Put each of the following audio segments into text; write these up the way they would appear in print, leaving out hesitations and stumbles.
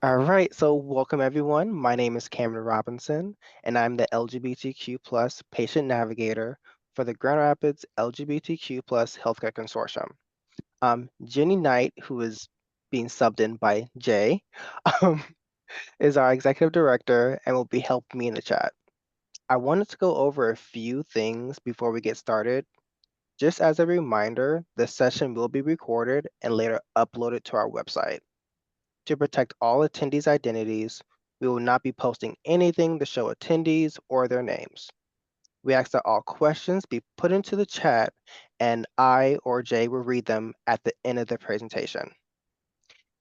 All right, so welcome everyone. My name is Cameron Robinson, and I'm the LGBTQ plus patient navigator for the Grand Rapids LGBTQ plus Healthcare Consortium. Jenny Knight, who is being subbed in by Jay, um, is our executive director and will be helping me in the chat. I wanted to go over a few things before we get started. Just as a reminder, the session will be recorded and later uploaded to our website. To protect all attendees' identities, we will not be posting anything to show attendees or their names. We ask that all questions be put into the chat and I or Jay will read them at the end of the presentation.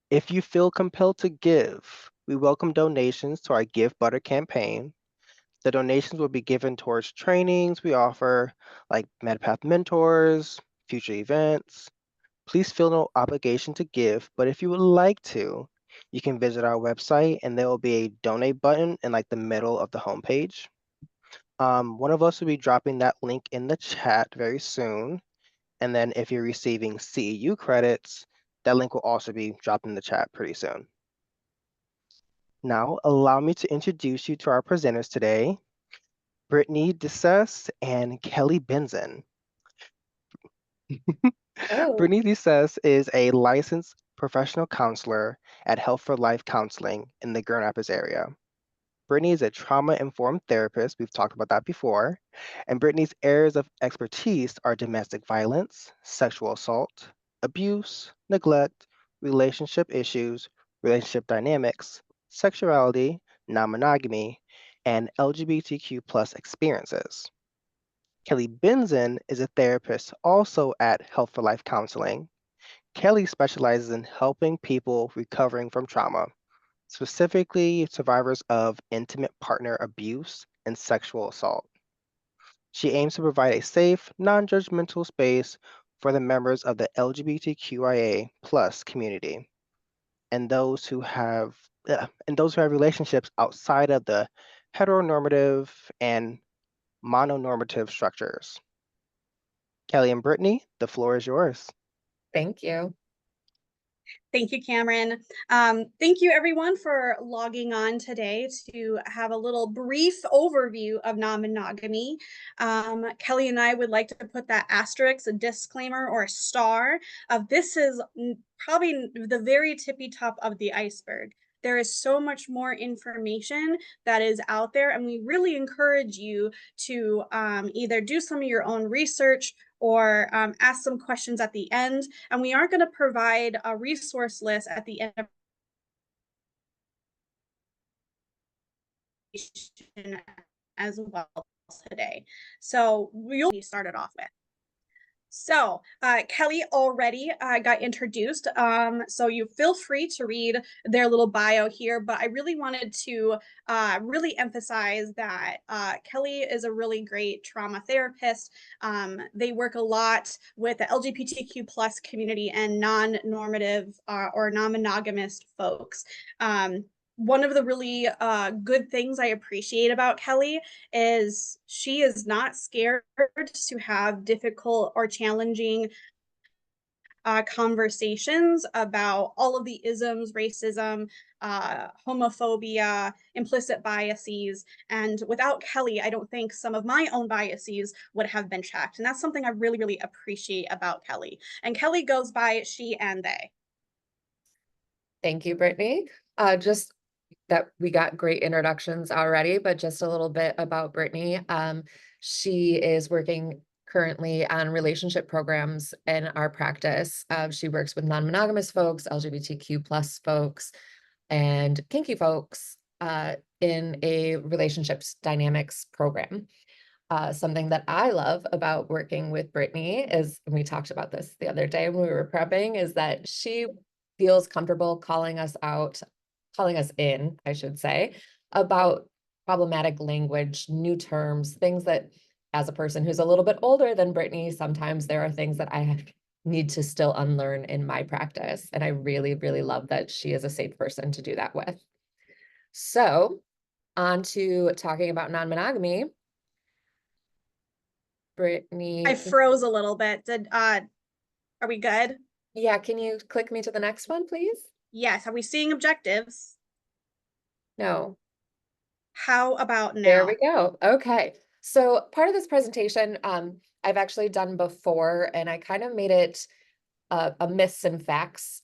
If you feel compelled to give, we welcome donations to our Give Butter campaign. The donations will be given towards trainings we offer, like MedPath Mentors, future events. Please feel no obligation to give, but if you would like to, you can visit our website and there will be a donate button in like the middle of the homepage. One of us will be dropping that link in the chat very soon. And then if you're receiving CEU credits, that link will also be dropped in the chat pretty soon. Now, allow me to introduce you to our presenters today, Brittani Decess and Kelly Benzin. Oh, Brittani Decess is a licensed professional counselor at Health for Life Counseling in the Grand Rapids area. Brittani is a trauma-informed therapist. We've talked about that before. And Brittany's areas of expertise are domestic violence, sexual assault, abuse, neglect, relationship issues, relationship dynamics, sexuality, non-monogamy, and LGBTQ plus experiences. Kelly Benzin is a therapist also at Health for Life Counseling. Kelly specializes in helping people recovering from trauma, specifically survivors of intimate partner abuse and sexual assault. She aims to provide a safe, non-judgmental space for the members of the LGBTQIA plus community and those who have relationships outside of the heteronormative and mononormative structures. Kelly and Brittani, the floor is yours. thank you. Thank you, Cameron. Thank you, everyone, for logging on today to have a little brief overview of non-monogamy. Kelly and I would like to put that asterisk, a disclaimer, or a star of this is probably the very tippy top of the iceberg. There is so much more information that is out there, and we really encourage you to either do some of your own research or ask some questions at the end. And we are going to provide a resource list at the end of as well today. So we'll be started off with. So Kelly already got introduced. So you feel free to read their little bio here, but I really wanted to really emphasize that Kelly is a really great trauma therapist. They work a lot with the LGBTQ plus community and non-normative or non-monogamous folks. One of the really good things I appreciate about Kelly is she is not scared to have difficult or challenging conversations about all of the isms, racism, homophobia, implicit biases. And without Kelly, I don't think some of my own biases would have been checked. And that's something I really, really appreciate about Kelly. And Kelly goes by she and they. Thank you, Brittany. Just that we got great introductions already, but just a little bit about Brittany. She is working currently on relationship programs in our practice. She works with non-monogamous folks, LGBTQ plus folks, and kinky folks in a relationships dynamics program. Something that I love about working with Brittany is, and we talked about this the other day when we were prepping, is that she feels comfortable calling us in, I should say, about problematic language, new terms, things that as a person who's a little bit older than Brittany, sometimes there are things that I need to still unlearn in my practice. And I really, really love that she is a safe person to do that with. So on to talking about non-monogamy. Brittany. I froze a little bit. Are we good? Yeah, can you click me to the next one, please? Yes, are we seeing objectives? No. How about There we now? go. Okay. So part of this presentation, I've actually done before, and I kind of made it a myths and facts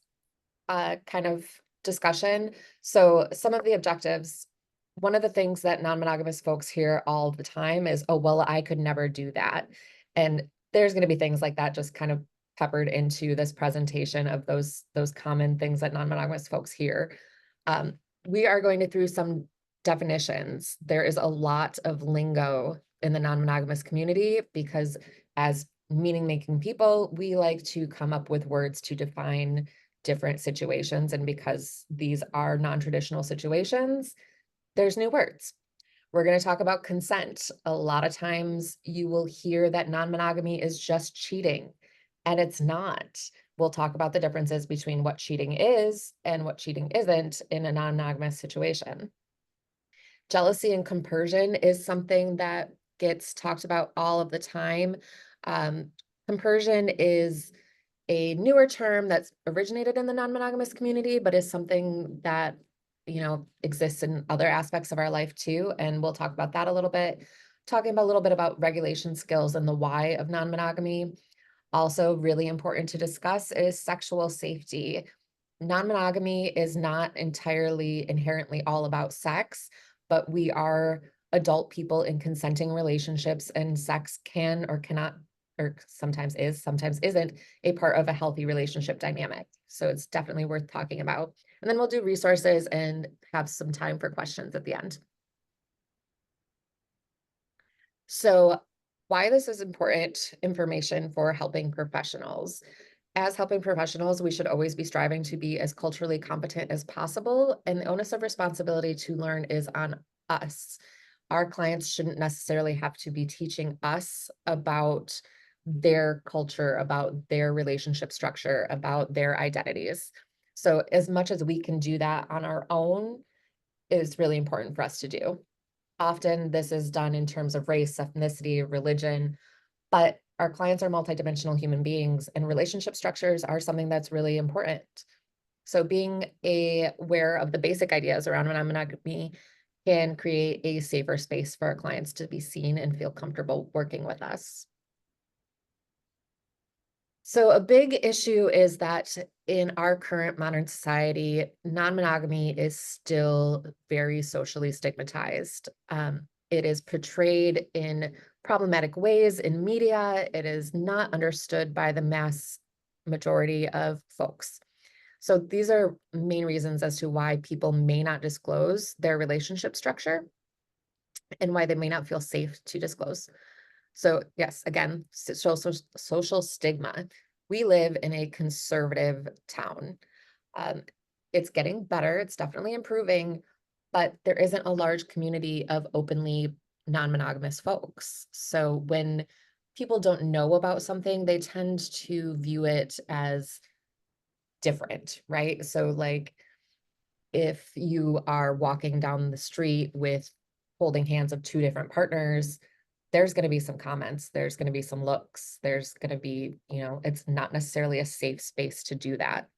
kind of discussion. So some of the objectives, one of the things that non-monogamous folks hear all the time is, oh, well, I could never do that. And there's going to be things like that just kind of peppered into this presentation of those common things that non-monogamous folks hear. Um, we are going to through some definitions. There is a lot of lingo in the non-monogamous community because as meaning-making people, we like to come up with words to define different situations. And because these are non-traditional situations, there's new words. We're going to talk about consent. A lot of times you will hear that non-monogamy is just cheating, and it's not. We'll talk about the differences between what cheating is and what cheating isn't in a non-monogamous situation. Jealousy and compersion is something that gets talked about all of the time. Compersion is a newer term that's originated in the non-monogamous community, but is something that, exists in other aspects of our life too. And we'll talk about that a little bit, talking about a little bit about regulation skills and the why of non-monogamy. Also really important to discuss is sexual safety. Non-monogamy is not entirely inherently all about sex, but we are adult people in consenting relationships, and sex can or cannot, or sometimes is, sometimes isn't a part of a healthy relationship dynamic. So it's definitely worth talking about. And then we'll do resources and have some time for questions at the end. So why this is important information for helping professionals. As helping professionals, we should always be striving to be as culturally competent as possible, and the onus of responsibility to learn is on us. Our clients shouldn't necessarily have to be teaching us about their culture, about their relationship structure, about their identities. So as much as we can do that on our own is really important for us to do. Often this is done in terms of race, ethnicity, religion, but our clients are multidimensional human beings, and relationship structures are something that's really important. So being aware of the basic ideas around non-monogamy can create a safer space for our clients to be seen and feel comfortable working with us. So a big issue is that in our current modern society, non-monogamy is still very socially stigmatized. It is portrayed in problematic ways in media. It is not understood by the mass majority of folks. So these are main reasons as to why people may not disclose their relationship structure and why they may not feel safe to disclose. So yes, again, social stigma. We live in a conservative town. Um, it's getting better. It's definitely improving, but there isn't a large community of openly non-monogamous folks. So when people don't know about something, they tend to view it as different, right? So like if you are walking down the street with holding hands of two different partners, there's going to be some comments, there's going to be some looks, there's going to be, it's not necessarily a safe space to do that.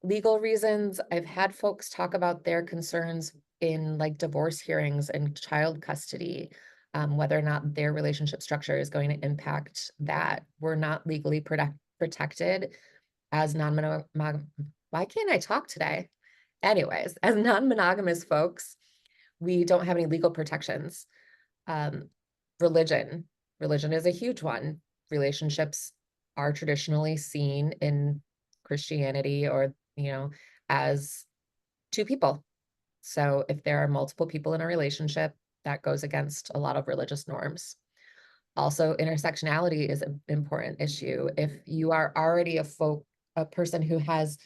Legal reasons, I've had folks talk about their concerns in like divorce hearings and child custody, whether or not their relationship structure is going to impact that. We're not legally protected as non-monogamous. Why can't I talk today? Anyways, as non-monogamous folks, we don't have any legal protections. Um, religion. Religion is a huge one. Relationships are traditionally seen in Christianity or, as two people. So if there are multiple people in a relationship, that goes against a lot of religious norms. Also, intersectionality is an important issue. If you are already a person who has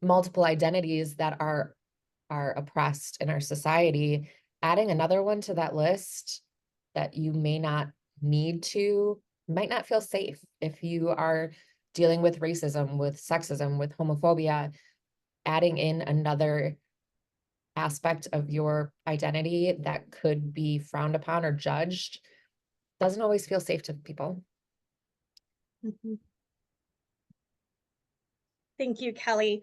multiple identities that are oppressed in our society, adding another one to that list that you may not need to might not feel safe. If you are dealing with racism, with sexism, with homophobia, adding in another aspect of your identity that could be frowned upon or judged doesn't always feel safe to people. Mhm. Thank you, Kelly.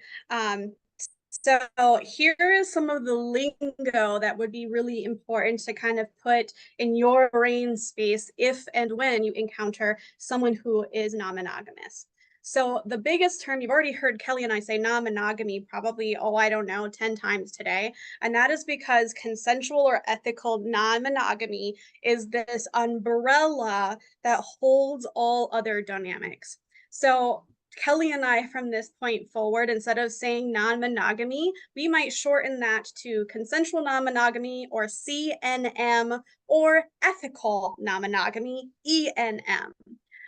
So here is some of the lingo that would be really important to kind of put in your brain space if and when you encounter someone who is non-monogamous. So the biggest term, you've already heard Kelly and I say non-monogamy probably, oh, I don't know, 10 times today. And that is because consensual or ethical non-monogamy is this umbrella that holds all other dynamics. So Kelly and I, from this point forward, instead of saying non monogamy, we might shorten that to consensual non monogamy or CNM or ethical non monogamy, ENM,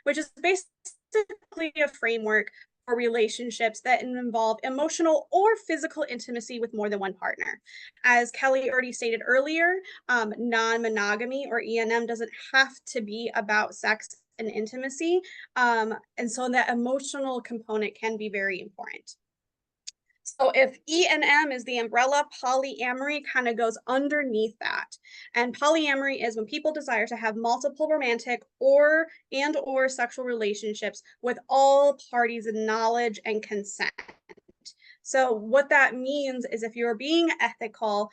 which is basically a framework for relationships that involve emotional or physical intimacy with more than one partner. As Kelly already stated earlier, non monogamy or ENM doesn't have to be about sex and intimacy. And so that emotional component can be very important. So if E and M is the umbrella, polyamory kind of goes underneath that. And polyamory is when people desire to have multiple romantic or sexual relationships with all parties in knowledge and consent. So what that means is if you're being ethical,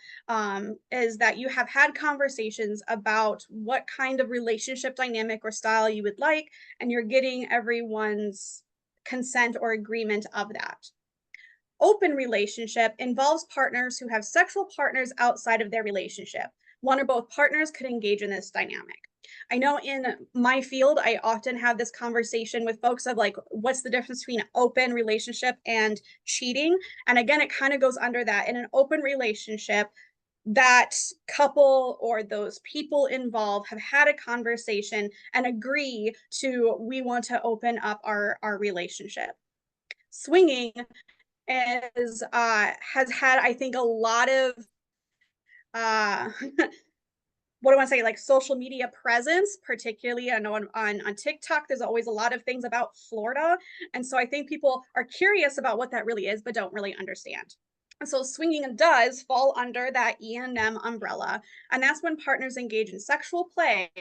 is that you have had conversations about what kind of relationship dynamic or style you would like, and you're getting everyone's consent or agreement of that. Open relationship involves partners who have sexual partners outside of their relationship. One or both partners could engage in this dynamic. I know in my field, I often have this conversation with folks of like, what's the difference between open relationship and cheating? And again, it kind of goes under that. In an open relationship, that couple or those people involved have had a conversation and agree to, we want to open up our relationship. Swinging is has had, I think, a lot of uh what do I want to say, like social media presence, particularly I know on TikTok, there's always a lot of things about Florida. And so I think people are curious about what that really is, but don't really understand. And so swinging does fall under that E&M umbrella. And that's when partners engage in sexual play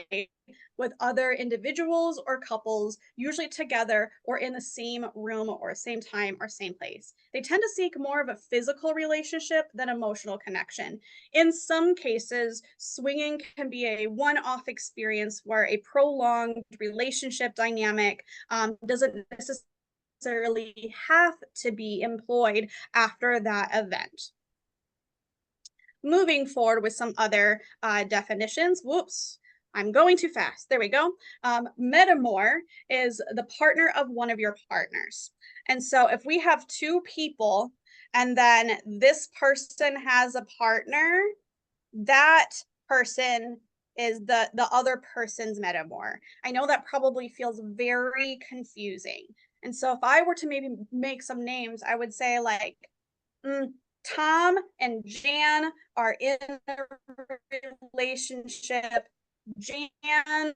with other individuals or couples, usually together or in the same room or same time or same place. They tend to seek more of a physical relationship than emotional connection. In some cases, swinging can be a one off experience where a prolonged relationship dynamic doesn't necessarily have to be employed after that event. Moving forward with some other definitions. Whoops, I'm going too fast. There we go. Metamor is the partner of one of your partners. And so if we have two people and then this person has a partner, that person is the other person's metamor. I know that probably feels very confusing. And so if I were to maybe make some names, I would say like Tom and Jan are in a relationship. Jan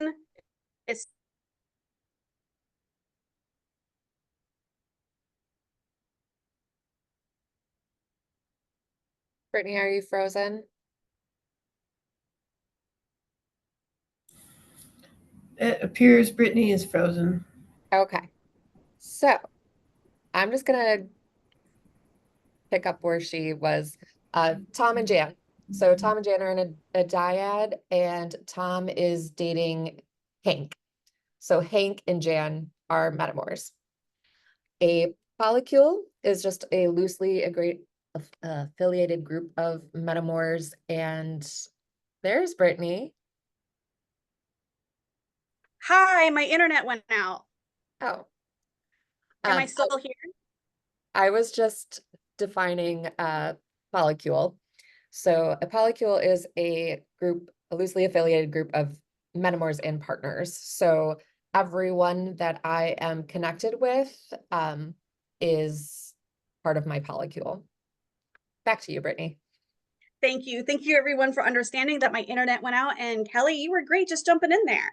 is Brittany, are you frozen? It appears Brittany is frozen. Okay. So I'm just gonna pick up where she was. Tom and Jan. So Tom and Jan are in a dyad, and Tom is dating Hank. So Hank and Jan are metamors. A polycule is just a loosely affiliated group of metamors, and there's Brittany. hi, my internet went out. Oh, Am I still here? I was just defining a polycule. So a polycule is a loosely affiliated group of metamors and partners. So everyone that I am connected with is part of my polycule. Back to you, Brittany. Thank you. Thank you, everyone, for understanding that my internet went out. And Kelly, you were great just jumping in there.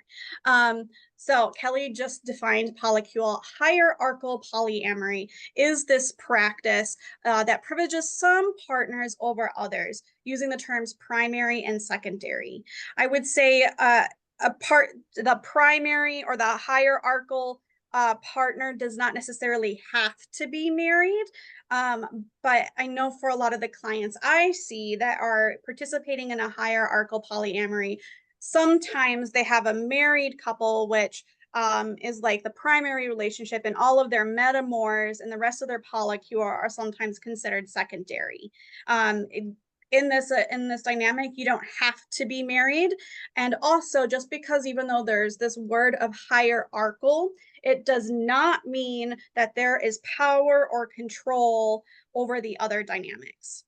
So Kelly just defined polycule. Hierarchical polyamory is this practice that privileges some partners over others, using the terms primary and secondary. I would say the primary or the hierarchical partner does not necessarily have to be married. But I know for a lot of the clients I see that are participating in a hierarchical polyamory, sometimes they have a married couple, which is like the primary relationship, and all of their metamors and the rest of their polycule are sometimes considered secondary. In this dynamic, you don't have to be married. And also, just because even though there's this word of hierarchical, it does not mean that there is power or control over the other dynamics.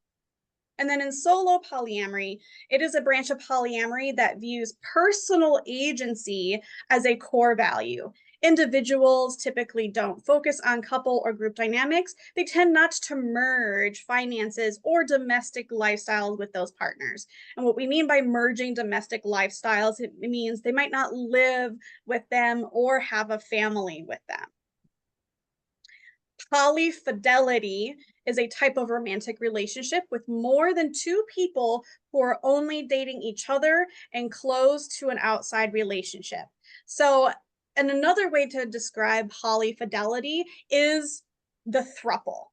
And then in solo polyamory, it is a branch of polyamory that views personal agency as a core value. Individuals typically don't focus on couple or group dynamics. They tend not to merge finances or domestic lifestyles with those partners. And what we mean by merging domestic lifestyles, it means they might not live with them or have a family with them. Polyfidelity is a type of romantic relationship with more than two people who are only dating each other and close to an outside relationship. So, and another way to describe polyfidelity is the throuple.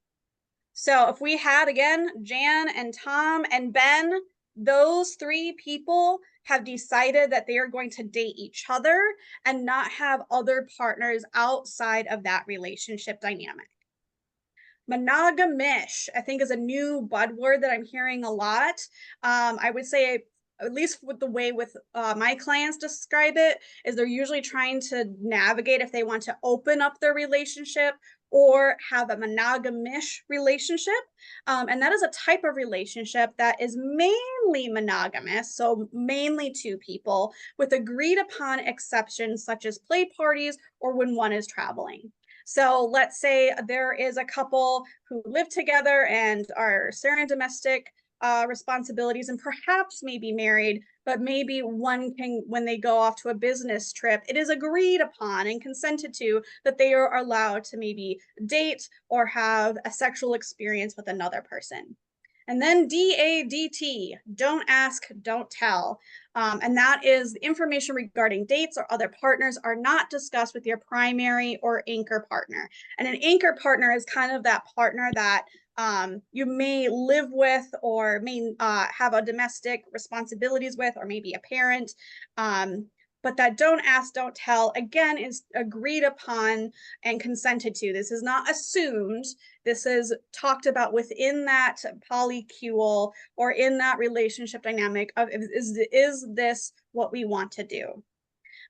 So if we had, again, Jan and Tom and Ben, those three people have decided that they are going to date each other and not have other partners outside of that relationship dynamic. Monogamish, I think, is a new buzzword that I'm hearing a lot. I would say, at least with the way with my clients describe it, is they're usually trying to navigate if they want to open up their relationship or have a monogamish relationship. And that is a type of relationship that is mainly monogamous, so mainly two people, with agreed upon exceptions such as play parties or when one is traveling. So let's say there is a couple who live together and are sharing domestic responsibilities and perhaps may be married, but maybe one can, when they go off to a business trip, it is agreed upon and consented to that they are allowed to maybe date or have a sexual experience with another person. And then DADT, don't ask, don't tell. And that is information regarding dates or other partners are not discussed with your primary or anchor partner. And an anchor partner is kind of that partner that you may live with or may have a domestic responsibilities with, or maybe a parent. But that don't ask, don't tell, again, is agreed upon and consented to. This is not assumed. This is talked about within that polycule or in that relationship dynamic of, is this what we want to do?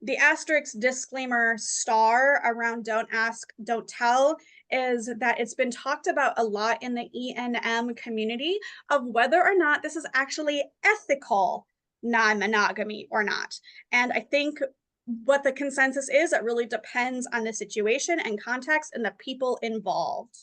The asterisk disclaimer star around don't ask, don't tell is that it's been talked about a lot in the E&M community of whether or not this is actually ethical non-monogamy or not. And I think what the consensus is, it really depends on the situation and context and the people involved.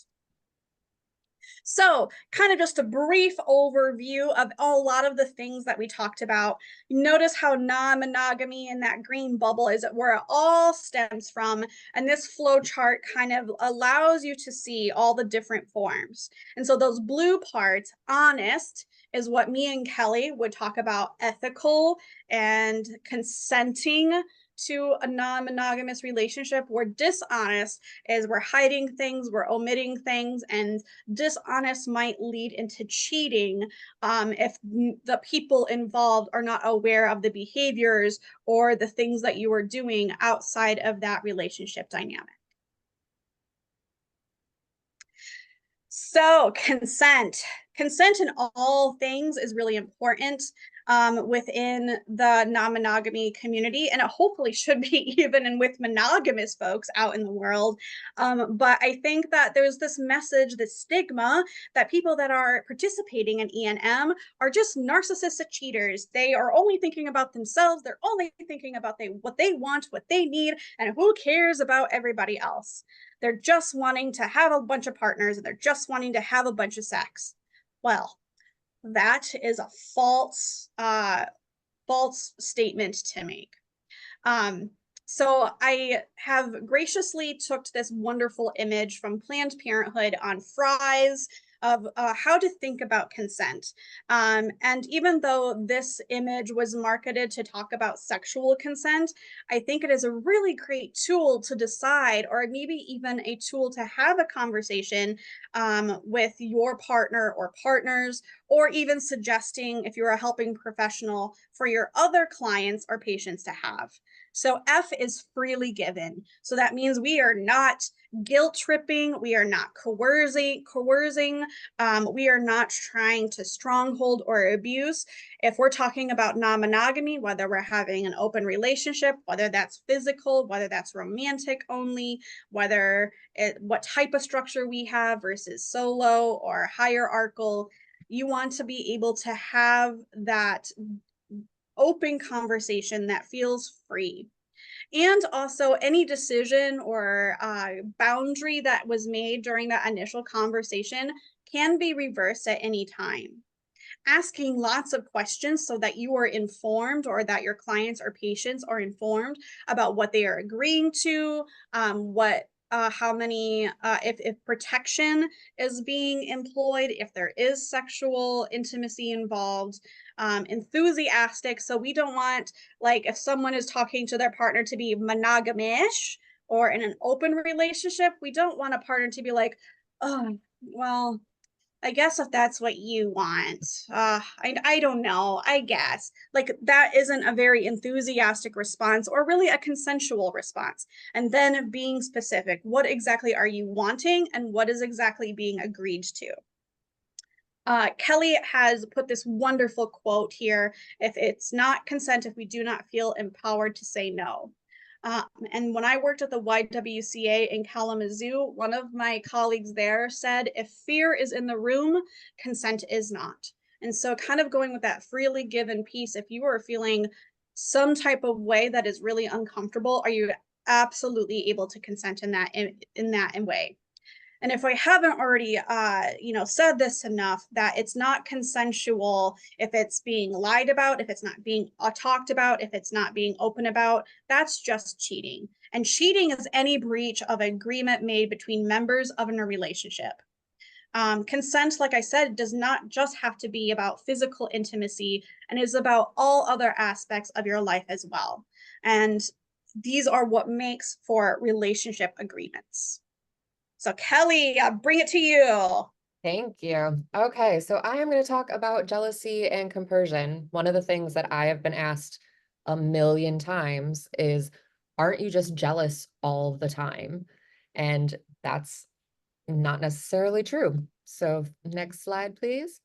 So kind of just a brief overview of a lot of the things that we talked about. Notice how non-monogamy in that green bubble is where it all stems from. And this flow chart kind of allows you to see all the different forms. And so those blue parts, honest, is what me and Kelly would talk about, ethical and consenting to a non-monogamous relationship. Where dishonest is we're hiding things, we're omitting things, and dishonest might lead into cheating if the people involved are not aware of the behaviors or the things that you are doing outside of that relationship dynamic. So consent in all things is really important within the non-monogamy community, and it hopefully should be even with monogamous folks out in the world. But I think that there's this message, this stigma that people that are participating in E&M are just narcissistic cheaters. They are only thinking about themselves. They're only thinking about what they want, what they need, and who cares about everybody else. They're just wanting to have a bunch of partners, and they're just wanting to have a bunch of sex. Well, that is a false statement to make. So I have graciously took this wonderful image from Planned Parenthood on fries. of how to think about consent. And even though this image was marketed to talk about sexual consent, I think it is a really great tool to decide, or maybe even a tool to have a conversation with your partner or partners, or even suggesting if you're a helping professional for your other clients or patients to have. So F is freely given. So that means we are not guilt tripping, we are not coercing, we are not trying to stronghold or abuse. If we're talking about non-monogamy, whether we're having an open relationship, whether that's physical, whether that's romantic only, what type of structure we have versus solo or hierarchical, you want to be able to have that open conversation that feels free. And also any decision or boundary that was made during that initial conversation can be reversed at any time. Asking lots of questions so that you are informed, or that your clients or patients are informed about what they are agreeing to, how many, if protection is being employed, if there is sexual intimacy involved, enthusiastic. So we don't want, like, if someone is talking to their partner to be monogamish or in an open relationship, we don't want a partner to be like, oh, well, I guess if that's what you want, I don't know, I guess. Like, that isn't a very enthusiastic response or really a consensual response. And then being specific, what exactly are you wanting and what is exactly being agreed to? Kelly has put this wonderful quote here: if it's not consent, if we do not feel empowered to say no. And when I worked at the YWCA in Kalamazoo, one of my colleagues there said, if fear is in the room, consent is not. And so kind of going with that freely given piece, if you are feeling some type of way that is really uncomfortable, are you absolutely able to consent in that way? And if I haven't already, said this enough, that it's not consensual if it's being lied about, if it's not being talked about, if it's not being open about, that's just cheating. And cheating is any breach of agreement made between members of a relationship. Consent, like I said, does not just have to be about physical intimacy, and is about all other aspects of your life as well. And these are what makes for relationship agreements. So Kelly, bring it to you. Thank you. Okay, so I am going to talk about jealousy and compersion. One of the things that I have been asked a million times is, aren't you just jealous all the time? And that's not necessarily true. So next slide, please.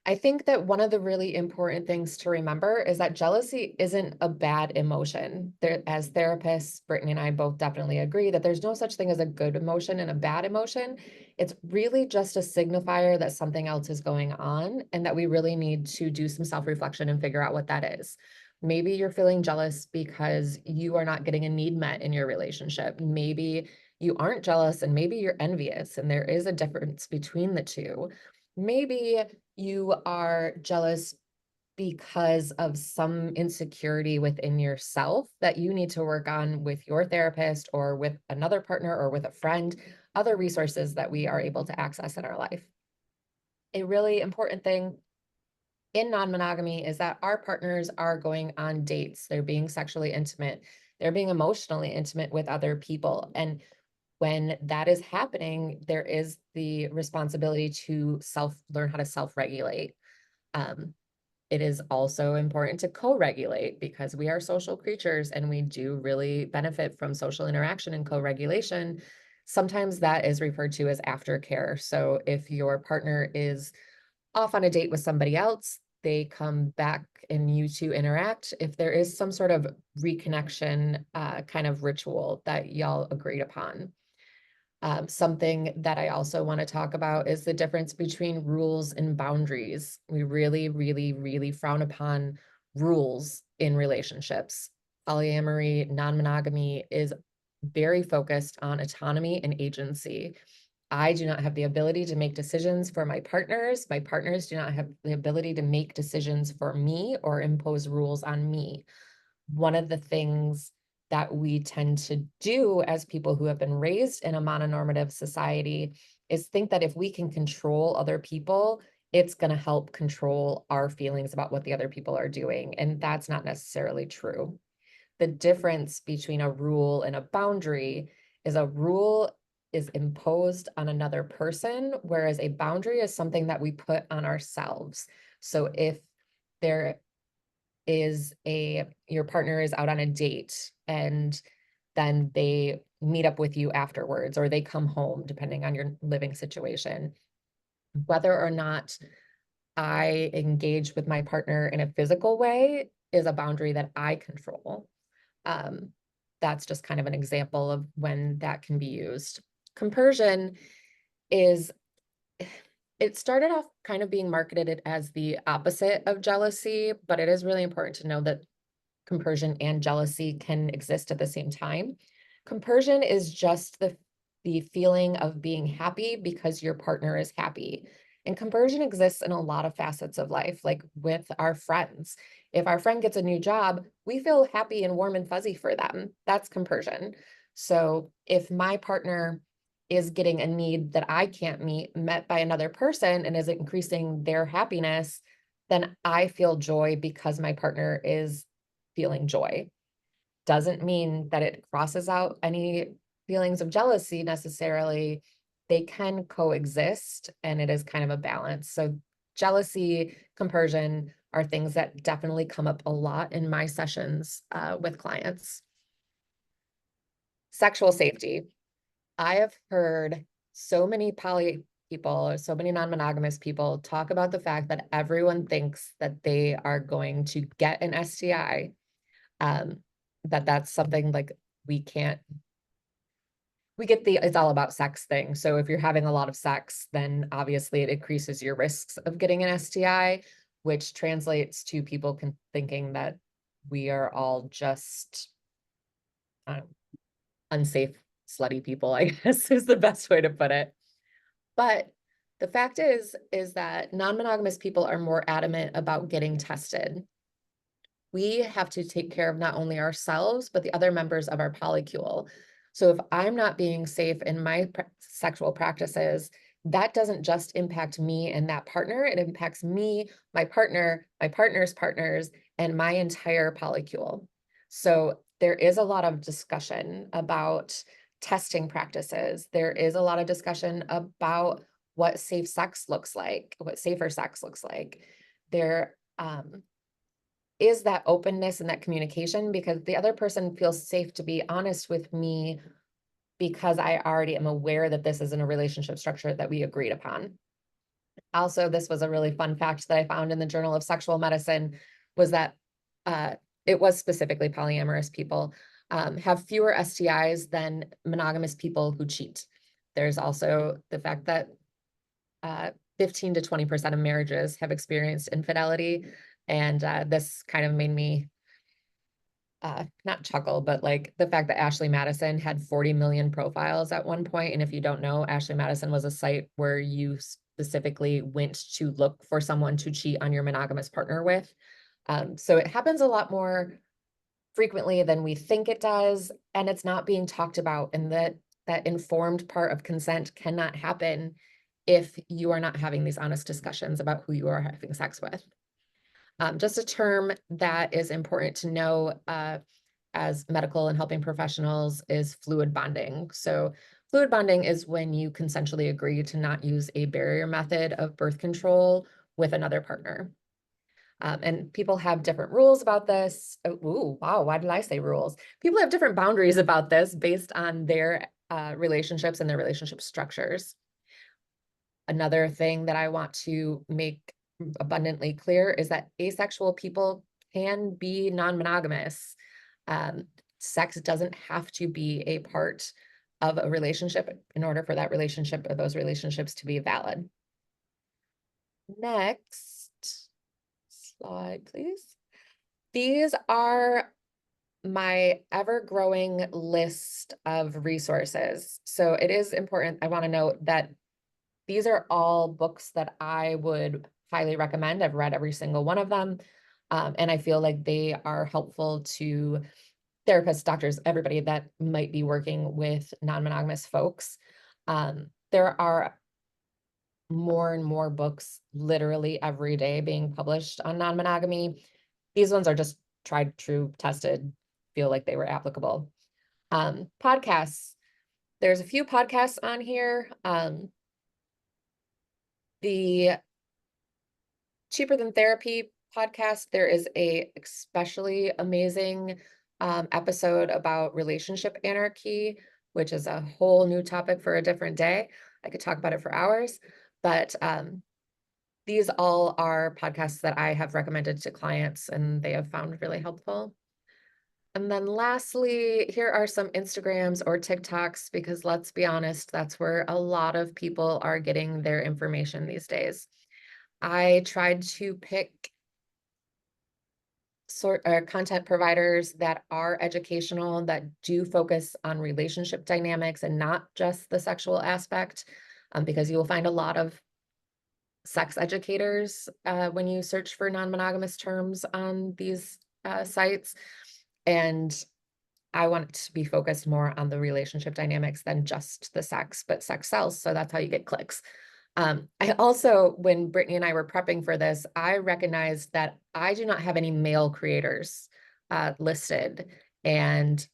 I think that one of the really important things to remember is that jealousy isn't a bad emotion. As therapists, Brittany and I both definitely agree that there's no such thing as a good emotion and a bad emotion. It's really just a signifier that something else is going on, and that we really need to do some self-reflection and figure out what that is. Maybe you're feeling jealous because you are not getting a need met in your relationship. Maybe you aren't jealous, and maybe you're envious, and there is a difference between the two. Maybe you are jealous because of some insecurity within yourself that you need to work on with your therapist or with another partner or with a friend, other resources that we are able to access in our life. A really important thing in non-monogamy is that our partners are going on dates. They're being sexually intimate. They're being emotionally intimate with other people. And when that is happening, there is the responsibility to learn how to self-regulate. It is also important to co-regulate, because we are social creatures and we do really benefit from social interaction and co-regulation. Sometimes that is referred to as aftercare. So if your partner is off on a date with somebody else, they come back and you two interact, if there is some sort of reconnection kind of ritual that y'all agreed upon. Something that I also want to talk about is the difference between rules and boundaries. We really, really, really frown upon rules in relationships. Polyamory, non-monogamy is very focused on autonomy and agency. I do not have the ability to make decisions for my partners. My partners do not have the ability to make decisions for me or impose rules on me. One of the things that we tend to do as people who have been raised in a mononormative society is think that if we can control other people, it's going to help control our feelings about what the other people are doing. And that's not necessarily true. The difference between a rule and a boundary is a rule is imposed on another person, whereas a boundary is something that we put on ourselves. So if there is your partner is out on a date and then they meet up with you afterwards, or they come home, depending on your living situation, whether or not I engage with my partner in a physical way is a boundary that I control. That's just kind of an example of when that can be used. Compersion is, it started off kind of being marketed as the opposite of jealousy, but it is really important to know that compersion and jealousy can exist at the same time. Compersion is just the feeling of being happy because your partner is happy. And compersion exists in a lot of facets of life, like with our friends. If our friend gets a new job, we feel happy and warm and fuzzy for them. That's compersion. So if my partner is getting a need that I can't meet met by another person and is increasing their happiness, then I feel joy because my partner is feeling joy. Doesn't mean that it crosses out any feelings of jealousy necessarily. They can coexist, and it is kind of a balance. So jealousy, compersion are things that definitely come up a lot in my sessions with clients. Sexual safety. I have heard so many poly people, or so many non-monogamous people talk about the fact that everyone thinks that they are going to get an STI, that's something like we get the it's all about sex thing. So if you're having a lot of sex, then obviously it increases your risks of getting an STI, which translates to people thinking that we are all just unsafe, slutty people, I guess is the best way to put it. But the fact is that non-monogamous people are more adamant about getting tested. We have to take care of not only ourselves, but the other members of our polycule. So if I'm not being safe in my sexual practices, that doesn't just impact me and that partner, it impacts me, my partner, my partner's partners, and my entire polycule. So there is a lot of discussion about testing practices. There is a lot of discussion about what safe sex looks like, what safer sex looks like. There is that openness and that communication because the other person feels safe to be honest with me because I already am aware that this isn't a relationship structure that we agreed upon. Also, this was a really fun fact that I found in the Journal of Sexual Medicine was that it was specifically polyamorous people have fewer STIs than monogamous people who cheat. There's also the fact that 15 to 20% of marriages have experienced infidelity. And this kind of made me not chuckle, but like the fact that Ashley Madison had 40 million profiles at one point. And if you don't know, Ashley Madison was a site where you specifically went to look for someone to cheat on your monogamous partner with. So it happens a lot more frequently than we think it does. And it's not being talked about. And that informed part of consent cannot happen if you are not having these honest discussions about who you are having sex with. Just a term that is important to know as medical and helping professionals is fluid bonding. So fluid bonding is when you consensually agree to not use a barrier method of birth control with another partner. And people have different rules about this. Ooh, wow, why did I say rules? People have different boundaries about this based on their relationships and their relationship structures. Another thing that I want to make abundantly clear is that asexual people can be non-monogamous. Sex doesn't have to be a part of a relationship in order for that relationship or those relationships to be valid. Next slide, please. These are my ever-growing list of resources. So it is important, I want to note that these are all books that I would highly recommend. I've read every single one of them. And I feel like they are helpful to therapists, doctors, everybody that might be working with non-monogamous folks. there are more and more books literally every day being published on non-monogamy. These ones are just tried, true, tested, feel like they were applicable. Podcasts. There's a few podcasts on here. The Cheaper Than Therapy podcast, there is a especially amazing episode about relationship anarchy, which is a whole new topic for a different day. I could talk about it for hours, but these all are podcasts that I have recommended to clients and they have found really helpful. And then lastly, here are some Instagrams or TikToks, because let's be honest, that's where a lot of people are getting their information these days. I tried to pick content providers that are educational, that do focus on relationship dynamics and not just the sexual aspect, because you will find a lot of sex educators when you search for non-monogamous terms on these sites. And I want it to be focused more on the relationship dynamics than just the sex, but sex sells. So that's how you get clicks. I also, when Brittany and I were prepping for this, I recognized that I do not have any male creators listed, and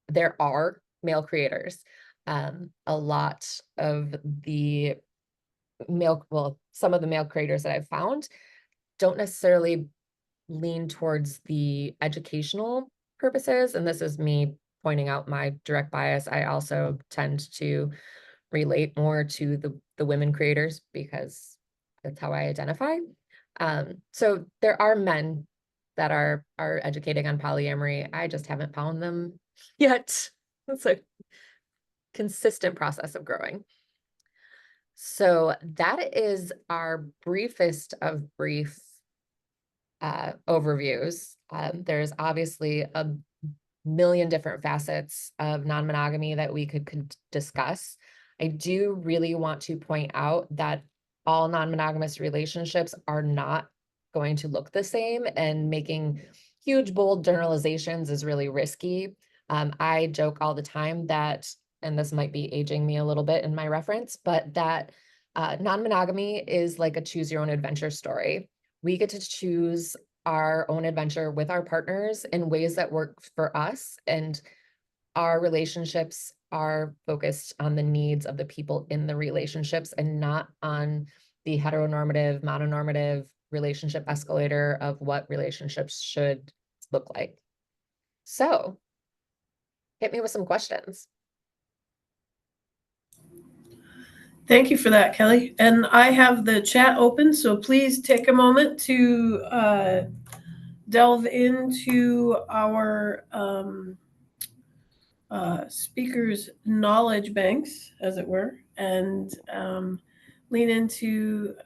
there are male creators. A lot of the some of the male creators that I've found don't necessarily lean towards the educational purposes. And this is me pointing out my direct bias. I also tend to relate more to the women creators because that's how I identify. So there are men that are educating on polyamory. I just haven't found them yet. It's a consistent process of growing. So that is our briefest of brief overviews. There's obviously a million different facets of non-monogamy that we could discuss. I do really want to point out that all non-monogamous relationships are not going to look the same, and making huge, bold generalizations is really risky. I joke all the time that, and this might be aging me a little bit in my reference, but that non-monogamy is like a choose your own adventure story. We get to choose our own adventure with our partners in ways that work for us, and our relationships are focused on the needs of the people in the relationships and not on the heteronormative, mononormative relationship escalator of what relationships should look like. So hit me with some questions. Thank you for that, Kelly. And I have the chat open, so please take a moment to delve into our speakers' knowledge banks, as it were, and lean into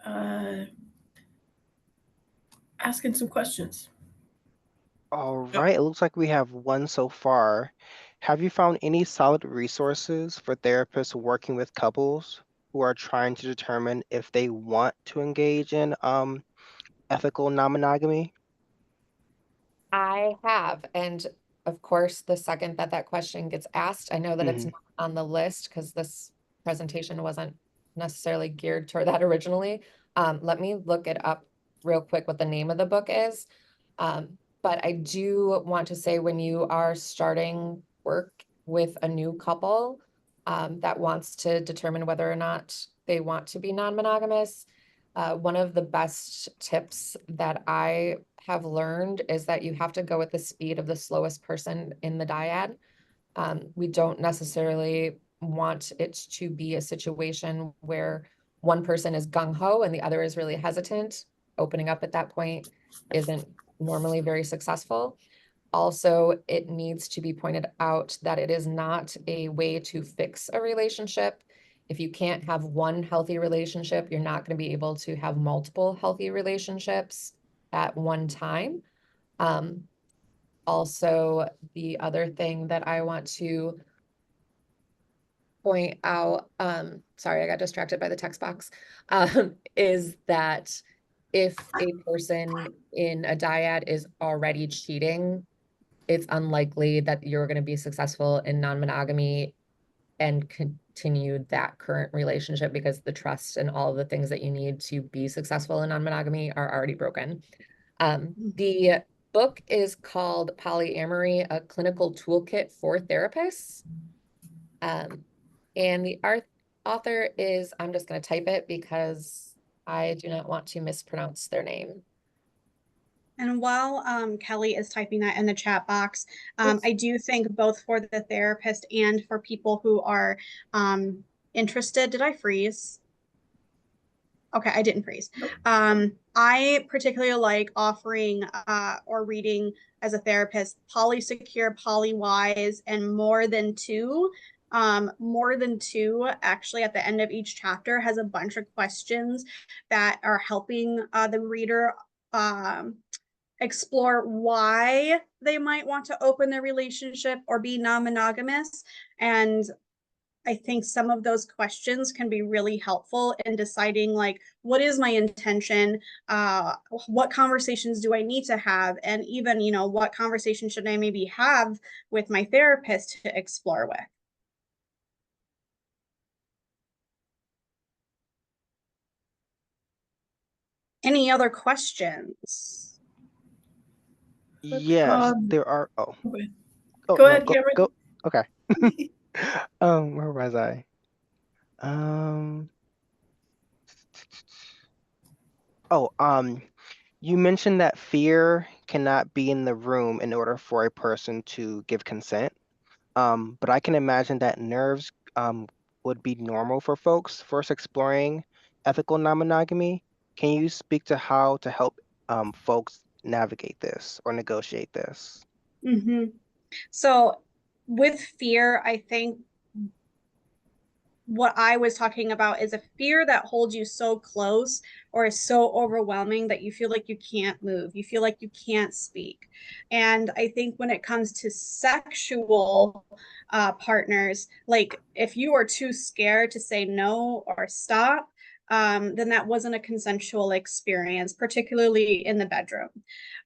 asking some questions. All right, it looks like we have one so far. Have you found any solid resources for therapists working with couples who are trying to determine if they want to engage in ethical non-monogamy? I have, and of course, the second that that question gets asked, I know that it's Mhm. not on the list because this presentation wasn't necessarily geared toward that originally. Let me look it up real quick what the name of the book is. But I do want to say, when you are starting work with a new couple that wants to determine whether or not they want to be non-monogamous, one of the best tips that I have learned is that you have to go at the speed of the slowest person in the dyad. We don't necessarily want it to be a situation where one person is gung-ho and the other is really hesitant. Opening up at that point isn't normally very successful. Also, it needs to be pointed out that it is not a way to fix a relationship. If you can't have one healthy relationship, you're not going to be able to have multiple healthy relationships at one time. Also, the other thing that I want to point out, sorry, I got distracted by the text box, is that if a person in a dyad is already cheating, it's unlikely that you're going to be successful in non-monogamy and continue that current relationship because the trust and all of the things that you need to be successful in non-monogamy are already broken. The book is called Polyamory, a Clinical Toolkit for Therapists. And the author is, I'm just going to type it because I do not want to mispronounce their name. And while Kelly is typing that in the chat box, I do think both for the therapist and for people who are interested, did I freeze? Okay, I didn't freeze. I particularly like offering or reading as a therapist polysecure, polywise, and more than two. More than two, actually, at the end of each chapter has a bunch of questions that are helping the reader explore why they might want to open their relationship or be non-monogamous. And I think some of those questions can be really helpful in deciding, like, what is my intention? What conversations do I need to have? And even, you know, what conversation should I maybe have with my therapist to explore with? Any other questions? Yes, there are. Oh, Okay. oh Go no, ahead, Cameron. go. Okay. Where was I? Um, oh, you mentioned that fear cannot be in the room in order for a person to give consent. But I can imagine that nerves would be normal for folks first exploring ethical non-monogamy. Can you speak to how to help folks navigate this or negotiate this? Mm-hmm. So with fear, I think what I was talking about is a fear that holds you so close or is so overwhelming that you feel like you can't move, you feel like you can't speak. And I think when it comes to sexual partners, like if you are too scared to say no or stop, then that wasn't a consensual experience, particularly in the bedroom.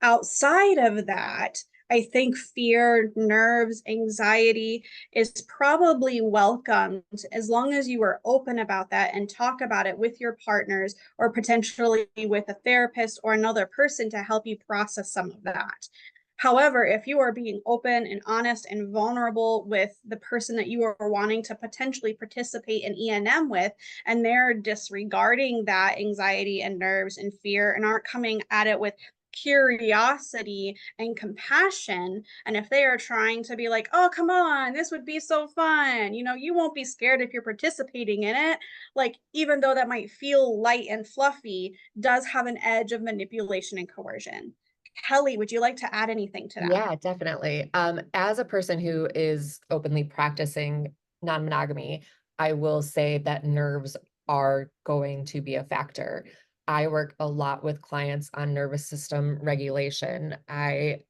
Outside of that, I think fear, nerves, anxiety is probably welcomed as long as you are open about that and talk about it with your partners or potentially with a therapist or another person to help you process some of that. However, if you are being open and honest and vulnerable with the person that you are wanting to potentially participate in E&M with, and they're disregarding that anxiety and nerves and fear and aren't coming at it with curiosity and compassion, and if they are trying to be like, oh, come on, this would be so fun, you know, you won't be scared if you're participating in it, like, even though that might feel light and fluffy, does have an edge of manipulation and coercion. Kelly, would you like to add anything to that? Yeah, definitely. As a person who is openly practicing non-monogamy, I will say that nerves are going to be a factor. I work a lot with clients on nervous system regulation. I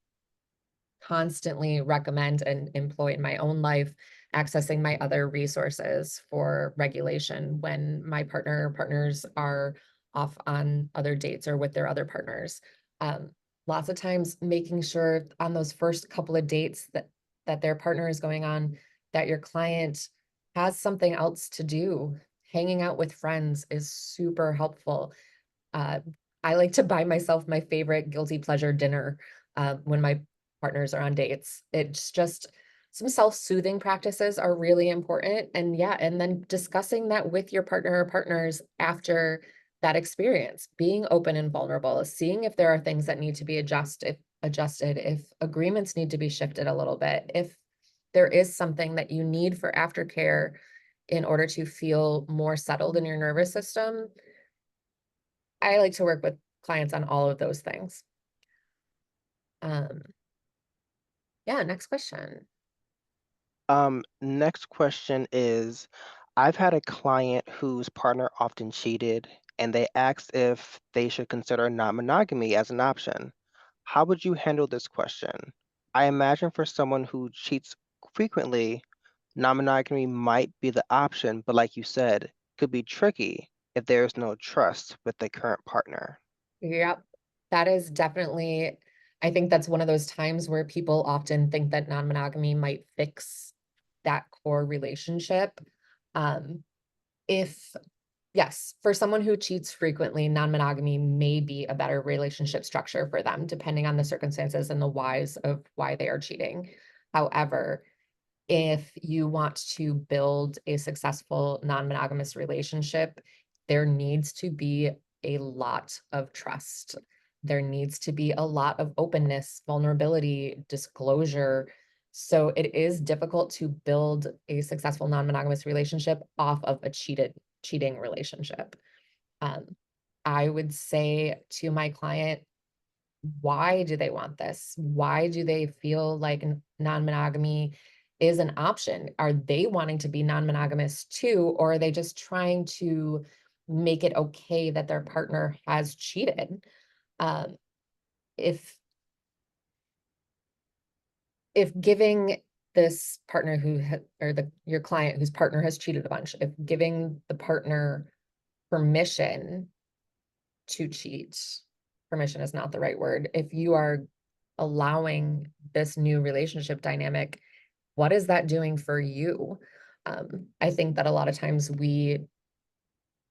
constantly recommend and employ in my own life accessing my other resources for regulation when my partners are off on other dates or with their other partners. Lots of times making sure on those first couple of dates that their partner is going on, that your client has something else to do. Hanging out with friends is super helpful. Uh, I like to buy myself my favorite guilty pleasure dinner when my partners are on dates. It's just some self-soothing practices are really important. And yeah, and then discussing that with your partner or partners after that experience, being open and vulnerable, seeing if there are things that need to be adjusted, if agreements need to be shifted a little bit, if there is something that you need for aftercare in order to feel more settled in your nervous system. I like to work with clients on all of those things. Yeah, next question. Next question is, I've had a client whose partner often cheated, and they asked if they should consider non-monogamy as an option. How would you handle this question? I imagine for someone who cheats frequently, non-monogamy might be the option, but like you said, could be tricky if there's no trust with the current partner. Yep, that is definitely, I think that's one of those times where people often think that non-monogamy might fix that core relationship. If Yes, for someone who cheats frequently, non-monogamy may be a better relationship structure for them, depending on the circumstances and the whys of why they are cheating. However, if you want to build a successful non-monogamous relationship, there needs to be a lot of trust. There needs to be a lot of openness, vulnerability, disclosure. So it is difficult to build a successful non-monogamous relationship off of a cheating relationship. I would say to my client, why do they want this? Why do they feel like non-monogamy is an option? Are they wanting to be non-monogamous too, or are they just trying to make it okay that their partner has cheated? Um, if giving this partner your client whose partner has cheated a bunch, if giving the partner permission to cheat, permission is not the right word. If you are allowing this new relationship dynamic, what is that doing for you? I think that a lot of times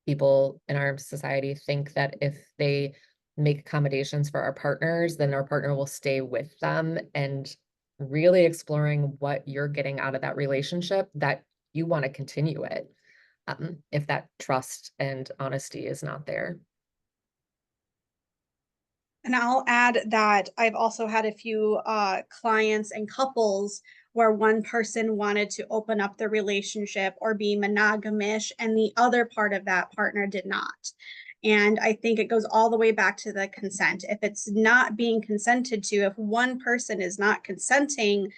people in our society think that if they make accommodations for our partners, then our partner will stay with them, and really exploring what you're getting out of that relationship, that you want to continue it, if that trust and honesty is not there. And I'll add that I've also had a few clients and couples where one person wanted to open up the relationship or be monogamish, and the other part of that partner did not. And I think it goes all the way back to the consent. If it's not being consented to, if one person is not consenting,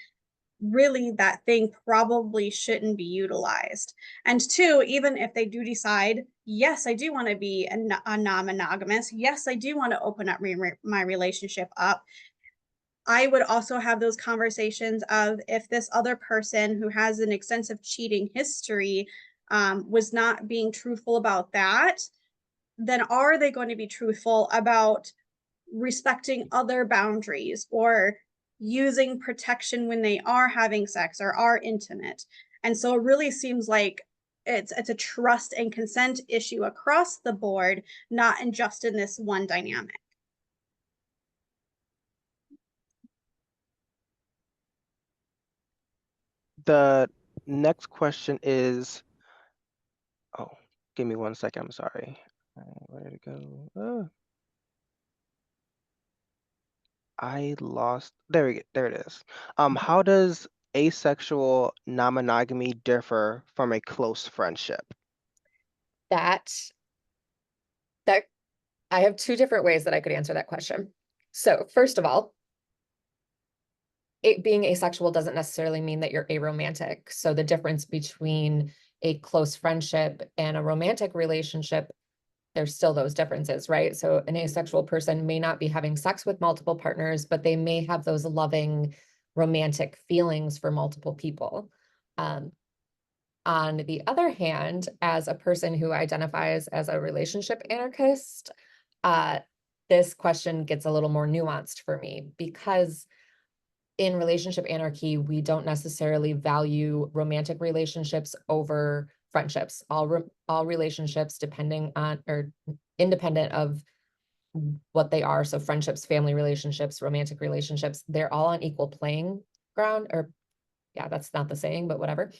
really that thing probably shouldn't be utilized. And two, even if they do decide, yes, I do want to be a non-monogamous, yes, I do want to open up my relationship up, I would also have those conversations of, if this other person who has an extensive cheating history was not being truthful about that, then are they going to be truthful about respecting other boundaries or using protection when they are having sex or are intimate? And so it really seems like it's a trust and consent issue across the board, not just in this one dynamic. The next question is, oh, give me 1 second. I'm sorry. Where did it go? I lost. There it is. How does asexual non-monogamy differ from a close friendship? That I have two different ways that I could answer that question. So first of all, being asexual doesn't necessarily mean that you're aromantic. So the difference between a close friendship and a romantic relationship, there's still those differences, right? So an asexual person may not be having sex with multiple partners, but they may have those loving romantic feelings for multiple people. On the other hand, as a person who identifies as a relationship anarchist, this question gets a little more nuanced for me, because in relationship anarchy, we don't necessarily value romantic relationships over friendships. All relationships, depending on or independent of what they are, so friendships, family relationships, romantic relationships, they're all on equal playing ground. Or yeah, that's not the saying, but whatever.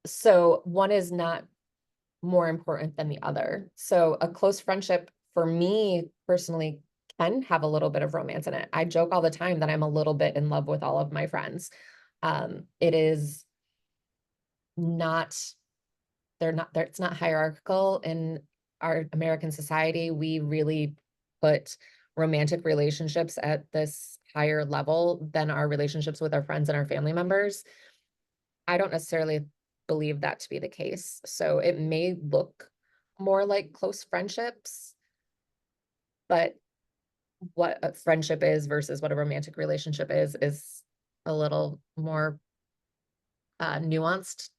So one is not more important than the other. So a close friendship for me personally can have a little bit of romance in it. I joke all the time that I'm a little bit in love with all of my friends. It is not, it's not hierarchical in our American society. We really put romantic relationships at this higher level than our relationships with our friends and our family members. I don't necessarily believe that to be the case. So it may look more like close friendships, but what a friendship is versus what a romantic relationship is a little more nuanced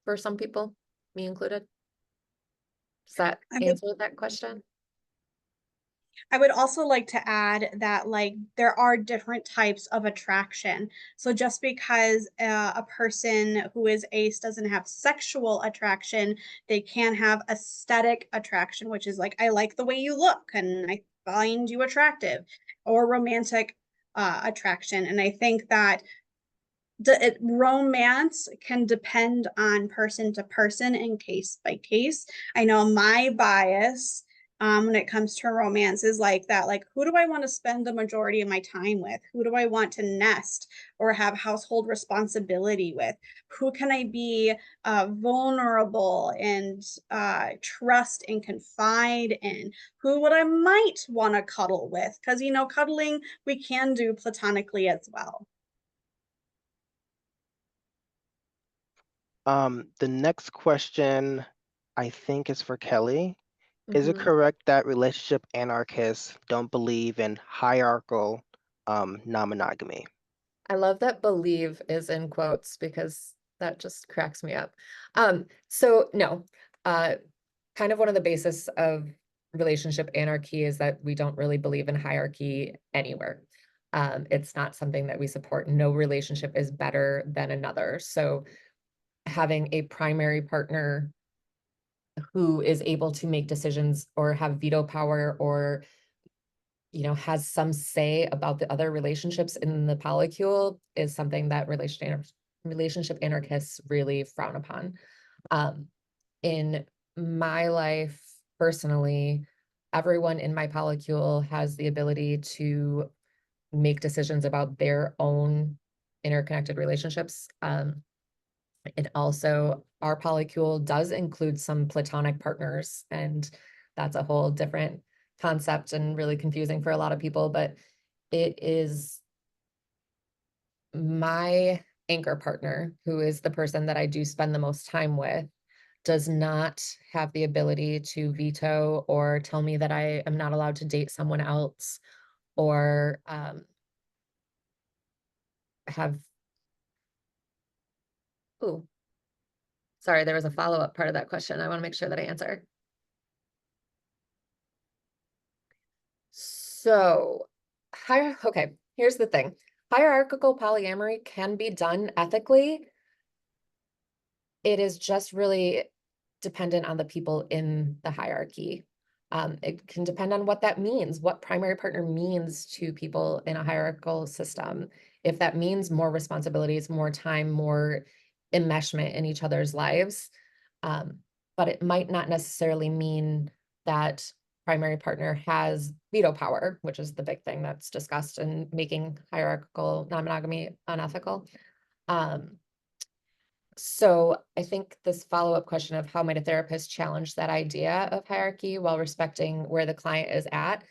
for some people, me included. Does that I would answer that question? I would also like to add that like there are different types of attraction. So just because a person who is ace doesn't have sexual attraction, they can have aesthetic attraction, which is like, I like the way you look and I find you attractive, or romantic attraction. And I think that romance can depend on person to person and case by case. I know my bias when it comes to romance is like that, like, who do I want to spend the majority of my time with? Who do I want to nest or have household responsibility with? Who can I be vulnerable and trust and confide in? Who would I might want to cuddle with? Because, you know, cuddling we can do platonically as well. The next question I think is for Kelly. Is it Mhm. correct that relationship anarchists don't believe in hierarchical non-monogamy? I love that believe is in quotes because that just cracks me up. So no, uh, kind of one of the basis of relationship anarchy is that we don't really believe in hierarchy anywhere. It's not something that we support. No relationship is better than another. So having a primary partner who is able to make decisions or have veto power or has some say about the other relationships in the polycule is something that relationship anarchists really frown upon. In my life personally, everyone in my polycule has the ability to make decisions about their own interconnected relationships. And also, our polycule does include some platonic partners, and that's a whole different concept and really confusing for a lot of people, but it is my anchor partner, who is the person that I do spend the most time with, does not have the ability to veto or tell me that I am not allowed to date someone else or have, oh, sorry, there was a follow-up part of that question. I want to make sure that I answer. So, okay, here's the thing. Hierarchical polyamory can be done ethically. It is just really dependent on the people in the hierarchy. It can depend on what that means, what primary partner means to people in a hierarchical system. If that means more responsibilities, more time, more enmeshment in each other's lives. But it might not necessarily mean that primary partner has veto power, which is the big thing that's discussed in making hierarchical non-monogamy unethical. So I think this follow-up question of how might a therapist challenge that idea of hierarchy while respecting where the client is at,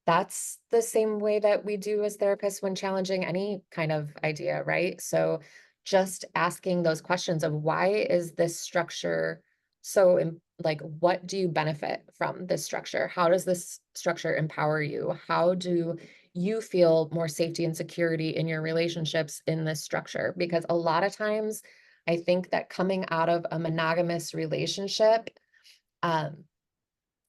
that's the same way that we do as therapists when challenging any kind of idea, right? So just asking those questions of why is this structure so, like, what do you benefit from this structure? How does this structure empower you? How do you feel more safety and security in your relationships in this structure? Because a lot of times, I think that coming out of a monogamous relationship, um,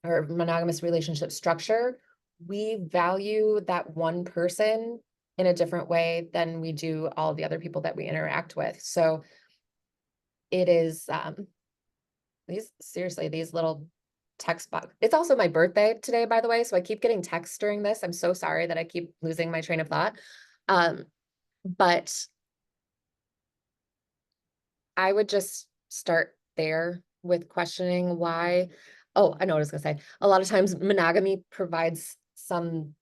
or monogamous relationship structure, we value that one person in a different way than we do all the other people that we interact with. So it is these little text box. It's also my birthday today, by the way, so I keep getting texts during this. I'm so sorry that I keep losing my train of thought. But I would just start there with questioning why. Oh, I know what I was gonna say. A lot of times monogamy provides some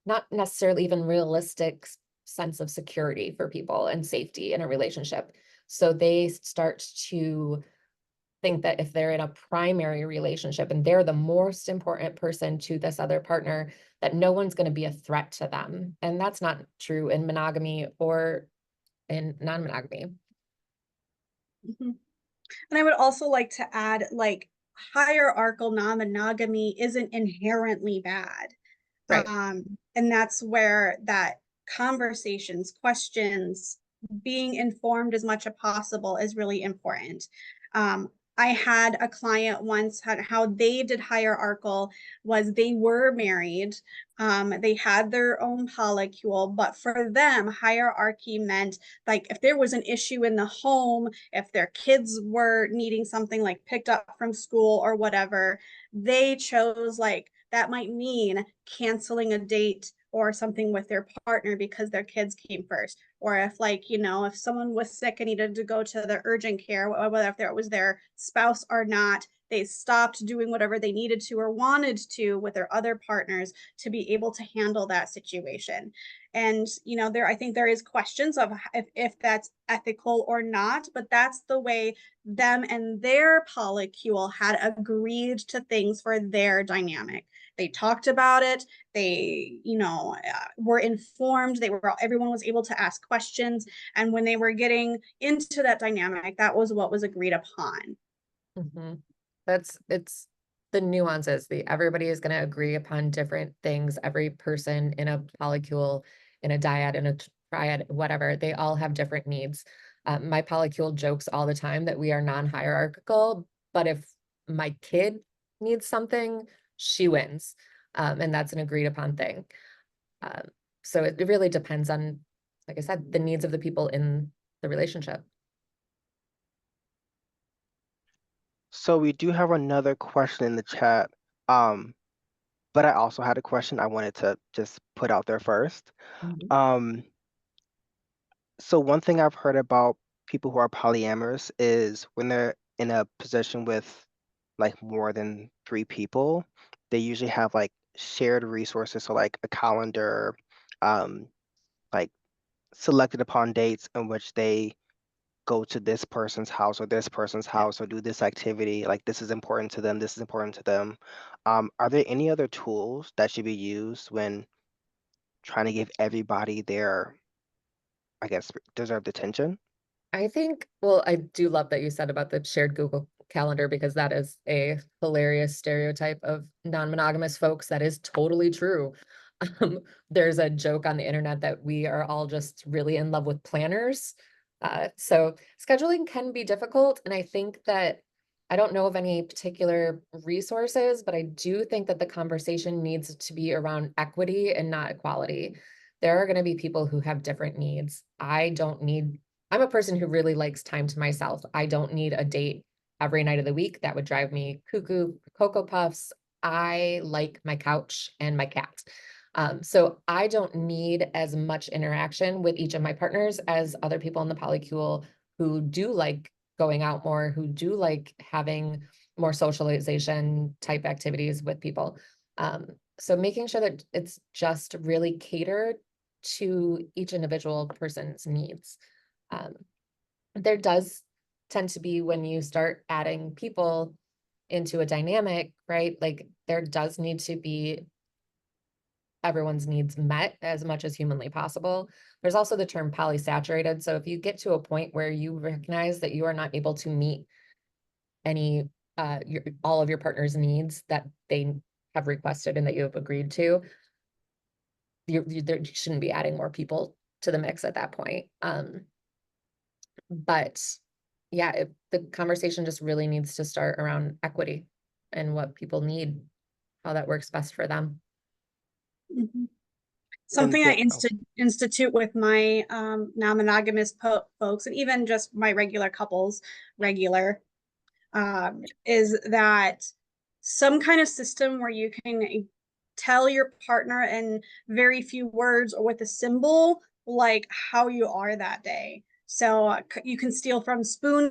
not necessarily even realistic sense of security for people and safety in a relationship. So they start to think that if they're in a primary relationship and they're the most important person to this other partner, that no one's going to be a threat to them. And that's not true in monogamy or in non-monogamy. Mm-hmm. And I would also like to add, like, hierarchical non-monogamy isn't inherently bad. Right. And that's where that conversations, questions, being informed as much as possible is really important. I had a client once had how they did hierarchical was they were married. They had their own polycule, but for them, hierarchy meant like if there was an issue in the home, if their kids were needing something like picked up from school or whatever, they chose like that might mean canceling a date or something with their partner because their kids came first. Or if like, you know, if someone was sick and needed to go to the urgent care, whether if it was their spouse or not, they stopped doing whatever they needed to or wanted to with their other partners to be able to handle that situation. And you know, there I think there is questions of if that's ethical or not, but that's the way them and their polycule had agreed to things for their dynamic. They talked about it. They, you know, were informed. Everyone was able to ask questions, and when they were getting into that dynamic, that was what was agreed upon. Mhm. It's the nuances. Everybody is going to agree upon different things. Every person in a polycule, in a dyad, in a triad, whatever, they all have different needs. My polycule jokes all the time that we are non-hierarchical, but if my kid needs something, she wins. And that's an agreed upon thing. Um, so it really depends on, like I said, the needs of the people in the relationship. So we do have another question in the chat. Um, but I also had a question I wanted to just put out there first. Um, so one thing I've heard about people who are polyamorous is when they're in a position with like more than three people, they usually have like shared resources, so like a calendar, um, like selected upon dates in which they go to this person's house or this person's house or do this activity. Like this is important to them, this is important to them. Are there any other tools that should be used when trying to give everybody their, I guess, deserved attention? I think, well, I do love that you said about the shared Google Calendar because that is a hilarious stereotype of non-monogamous folks. That is totally true. There's a joke on the internet that we are all just really in love with planners. So scheduling can be difficult. And I think that I don't know of any particular resources, but I do think that the conversation needs to be around equity and not equality. There are going to be people who have different needs. I'm a person who really likes time to myself. I don't need a date every night of the week. That would drive me cuckoo. Cocoa Puffs. I like my couch and my cat. So I don't need as much interaction with each of my partners as other people in the polycule who do like going out more, who do like having more socialization type activities with people. So making sure that it's just really catered to each individual person's needs. Um, there does tend to be when you start adding people into a dynamic, right? Like there does need to be everyone's needs met as much as humanly possible. There's also the term polysaturated. So if you get to a point where you recognize that you are not able to meet any all of your partner's needs that they have requested and that you have agreed to, there shouldn't be adding more people to the mix at that point. But yeah, the conversation just really needs to start around equity and what people need, how that works best for them. Mhm. And Something I then, oh, institute with my non-monogamous folks and even just my regular couples, regular, is that some kind of system where you can tell your partner in very few words or with a symbol, like how you are that day. So you can steal from spoon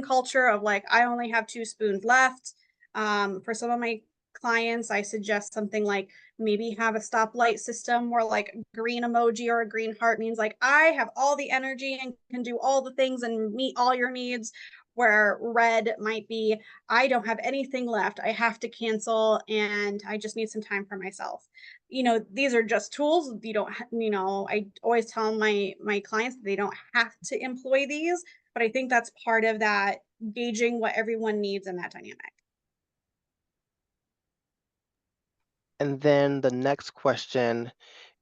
culture of like, I only have 2 spoons left. For some of my clients, I suggest something like maybe have a stoplight system where like green emoji or a green heart means like I have all the energy and can do all the things and meet all your needs, where red might be I don't have anything left, I have to cancel and I just need some time for myself. You know, these are just tools. You don't you know, I always tell my clients they don't have to employ these, but I think that's part of that gauging what everyone needs in that dynamic. and then the next question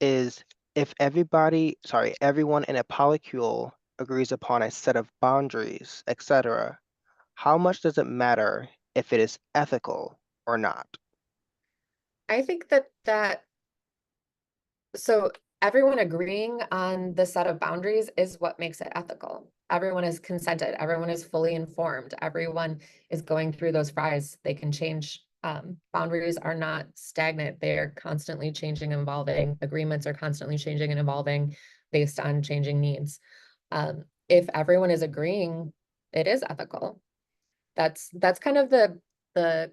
is if everyone in a polycule agrees upon a set of boundaries, etc., how much does it matter if it is ethical or not? I think so everyone agreeing on the set of boundaries is what makes it ethical. Everyone is consented, everyone is fully informed, everyone is going through those fries. They can change. Boundaries are not stagnant. They are constantly changing and evolving. Agreements are constantly changing and evolving based on changing needs. If everyone is agreeing, it is ethical. That's kind of the